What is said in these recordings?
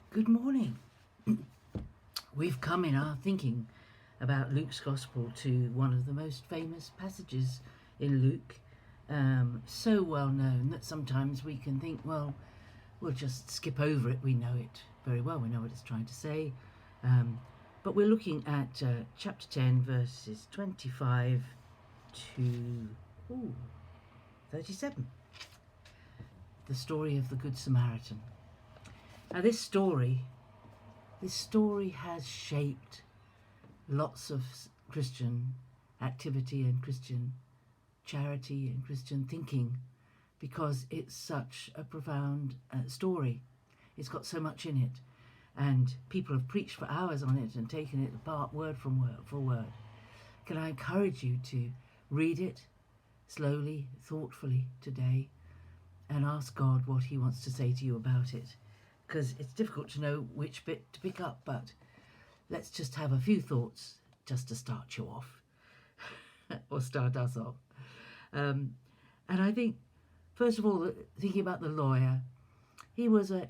Good morning. We've come in our thinking about Luke's Gospel to one of the most famous passages in Luke, so well known that sometimes we can think, well, we'll just skip over it. We know it very well. We know what it's trying to say. But we're looking at chapter 10, verses 25 to 37. The story of the Good Samaritan. Now this story has shaped lots of Christian activity and Christian charity and Christian thinking because it's such a profound story. It's got so much in it, and people have preached for hours on it and taken it apart word for word. Can I encourage you to read it slowly, thoughtfully today and ask God what he wants to say to you about it? Because it's difficult to know which bit to pick up, but let's just have a few thoughts just to start you off, or start us off. And I think, first of all, thinking about the lawyer, he was a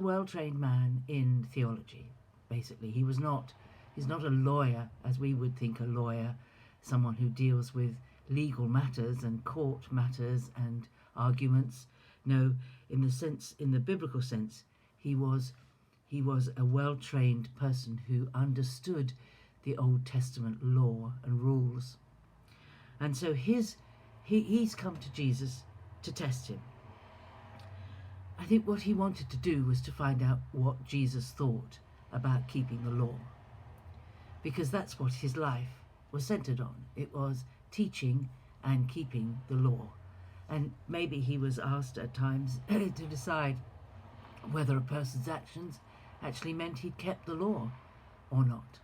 well-trained man in theology. Basically, he's not a lawyer as we would think a lawyer, someone who deals with legal matters and court matters and arguments. No, in the biblical sense, he was a well-trained person who understood the Old Testament law and rules. And so he's come to Jesus to test him. I think what he wanted to do was to find out what Jesus thought about keeping the law, because that's what his life was centered on. It was teaching and keeping the law. And maybe he was asked at times to decide whether a person's actions actually meant he'd kept the law or not.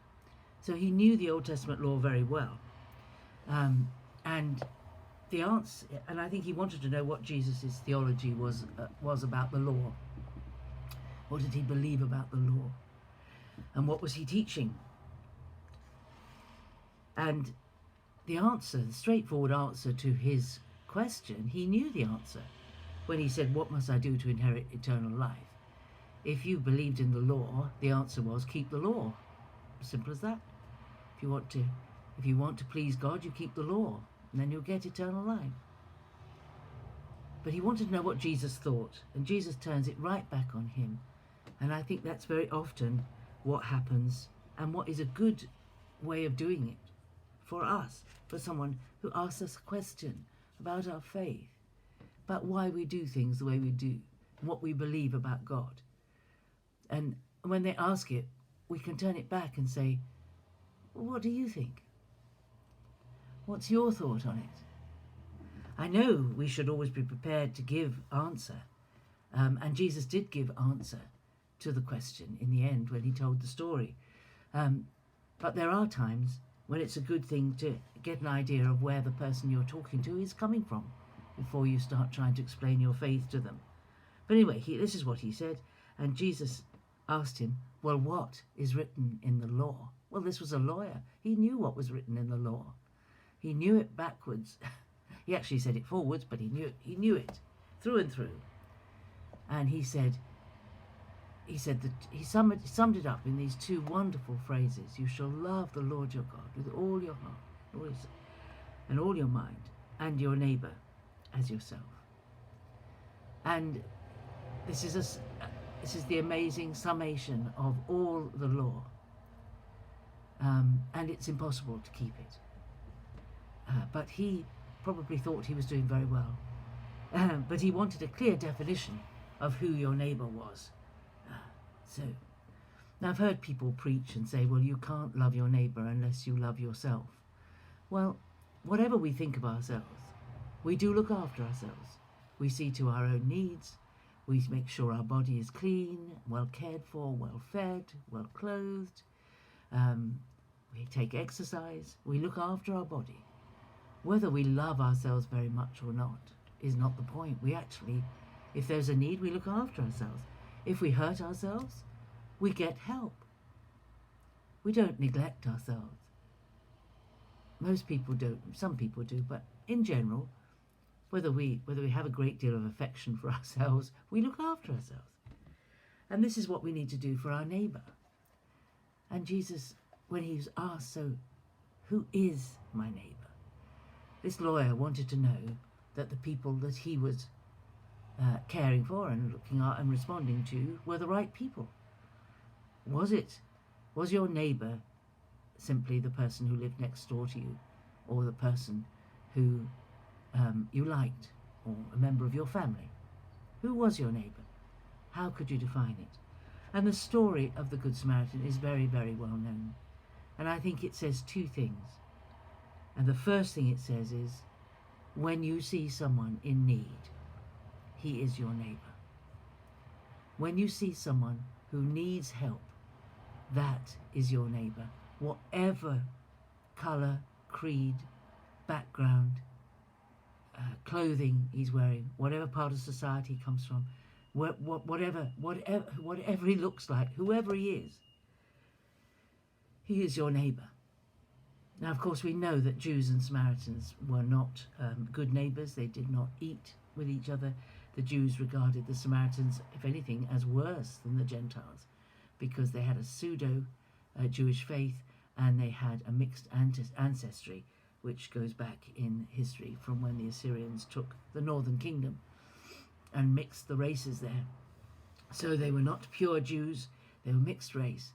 So he knew the Old Testament law very well. And the answer, and I think he wanted to know what Jesus' theology was about the law. What did he believe about the law? And what was he teaching? And the straightforward answer to his question, he knew the answer when he said, "What must I do to inherit eternal life?" If you believed in the law, the answer was keep the law. Simple as that. If you want to please God, you keep the law, and then you'll get eternal life. But he wanted to know what Jesus thought, and Jesus turns it right back on him. And I think that's very often what happens, and what is a good way of doing it for us, for someone who asks us a question about our faith, about why we do things the way we do, what we believe about God. And when they ask it, we can turn it back and say, well, what do you think? What's your thought on it? I know we should always be prepared to give answer. And Jesus did give answer to the question in the end when he told the story. But there are times when it's a good thing to get an idea of where the person you're talking to is coming from before you start trying to explain your faith to them. But anyway, this is what he said. And Jesus asked him, well, what is written in the law? Well, this was a lawyer. He knew what was written in the law. He knew it backwards. He actually said it forwards, but he knew it through and through. And he said that he summed it up in these two wonderful phrases. You shall love the Lord your God with all your heart and all your mind, and your neighbour as yourself. And this is the amazing summation of all the law. And it's impossible to keep it. But he probably thought he was doing very well. But he wanted a clear definition of who your neighbour was. Now I've heard people preach and say, well, you can't love your neighbour unless you love yourself. Well, whatever we think of ourselves, we do look after ourselves. We see to our own needs. We make sure our body is clean, well cared for, well fed, well clothed. We take exercise. We look after our body. Whether we love ourselves very much or not is not the point. We actually, if there's a need, we look after ourselves. If we hurt ourselves, we get help. We don't neglect ourselves. Most people don't. Some people do, but in general, whether we have a great deal of affection for ourselves, we look after ourselves. And this is what we need to do for our neighbour. And Jesus, when he was asked, so who is my neighbour? This lawyer wanted to know that the people that he was caring for and looking at and responding to were the right people. Was your neighbour simply the person who lived next door to you, or the person who you liked, or a member of your family? Who was your neighbour? How could you define it? And the story of the Good Samaritan is very, very well known. And I think it says two things. And the first thing it says is, when you see someone in need, he is your neighbour. When you see someone who needs help, that is your neighbour. Whatever colour, creed, background, clothing he's wearing, whatever part of society he comes from, whatever he looks like, whoever he is your neighbour. Now, of course, we know that Jews and Samaritans were not good neighbours. They did not eat with each other. The Jews regarded the Samaritans, if anything, as worse than the Gentiles, because they had a pseudo-Jewish faith and they had a mixed ancestry, which goes back in history from when the Assyrians took the northern kingdom and mixed the races there. So they were not pure Jews, they were mixed race,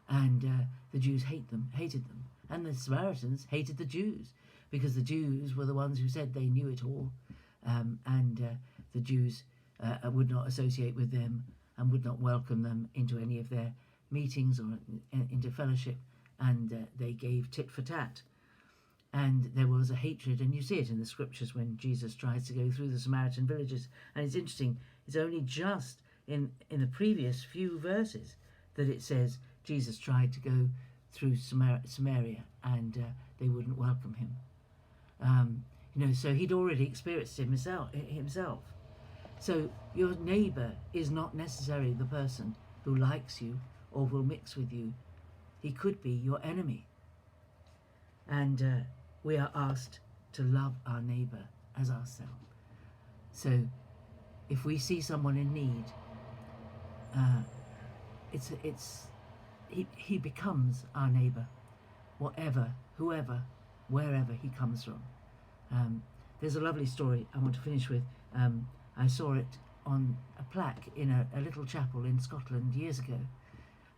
and the Jews hated them. And the Samaritans hated the Jews, because the Jews were the ones who said they knew it all, and the Jews would not associate with them and would not welcome them into any of their meetings or into fellowship, and they gave tit for tat. And there was a hatred, and you see it in the scriptures when Jesus tries to go through the Samaritan villages. And it's interesting, it's only just in the previous few verses that it says Jesus tried to go through Samaria, and they wouldn't welcome him. So he'd already experienced it himself. So your neighbour is not necessarily the person who likes you or will mix with you. He could be your enemy. And we are asked to love our neighbour as ourselves. So if we see someone in need, he becomes our neighbour, whoever, wherever he comes from. There's a lovely story I want to finish with. I saw it on a plaque in a little chapel in Scotland years ago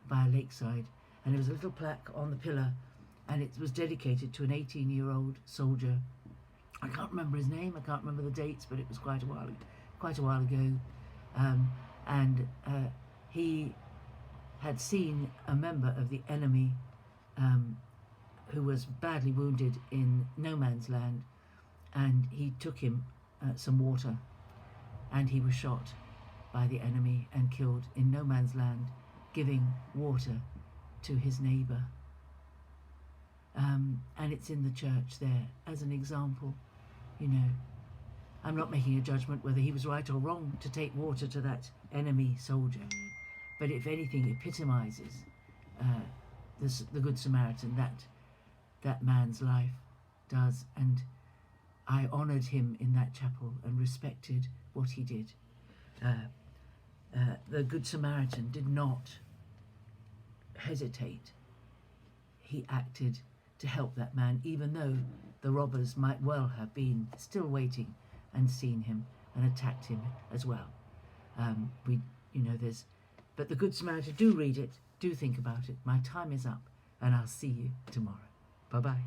by a lakeside, and there was a little plaque on the pillar, and it was dedicated to an 18-year-old soldier. I can't remember his name, I can't remember the dates, but it was quite a while ago. And he had seen a member of the enemy who was badly wounded in no man's land, and he took him some water, and he was shot by the enemy and killed in no man's land, giving water to his neighbour. And it's in the church there as an example. I'm not making a judgment whether he was right or wrong to take water to that enemy soldier, but if anything epitomises the Good Samaritan, that man's life does. And I honoured him in that chapel and respected what he did. The Good Samaritan did not hesitate. He acted to help that man, even though the robbers might well have been still waiting and seen him and attacked him as well. But the Good Samaritan, do read it, do think about it. My time is up, and I'll see you tomorrow. Bye-bye.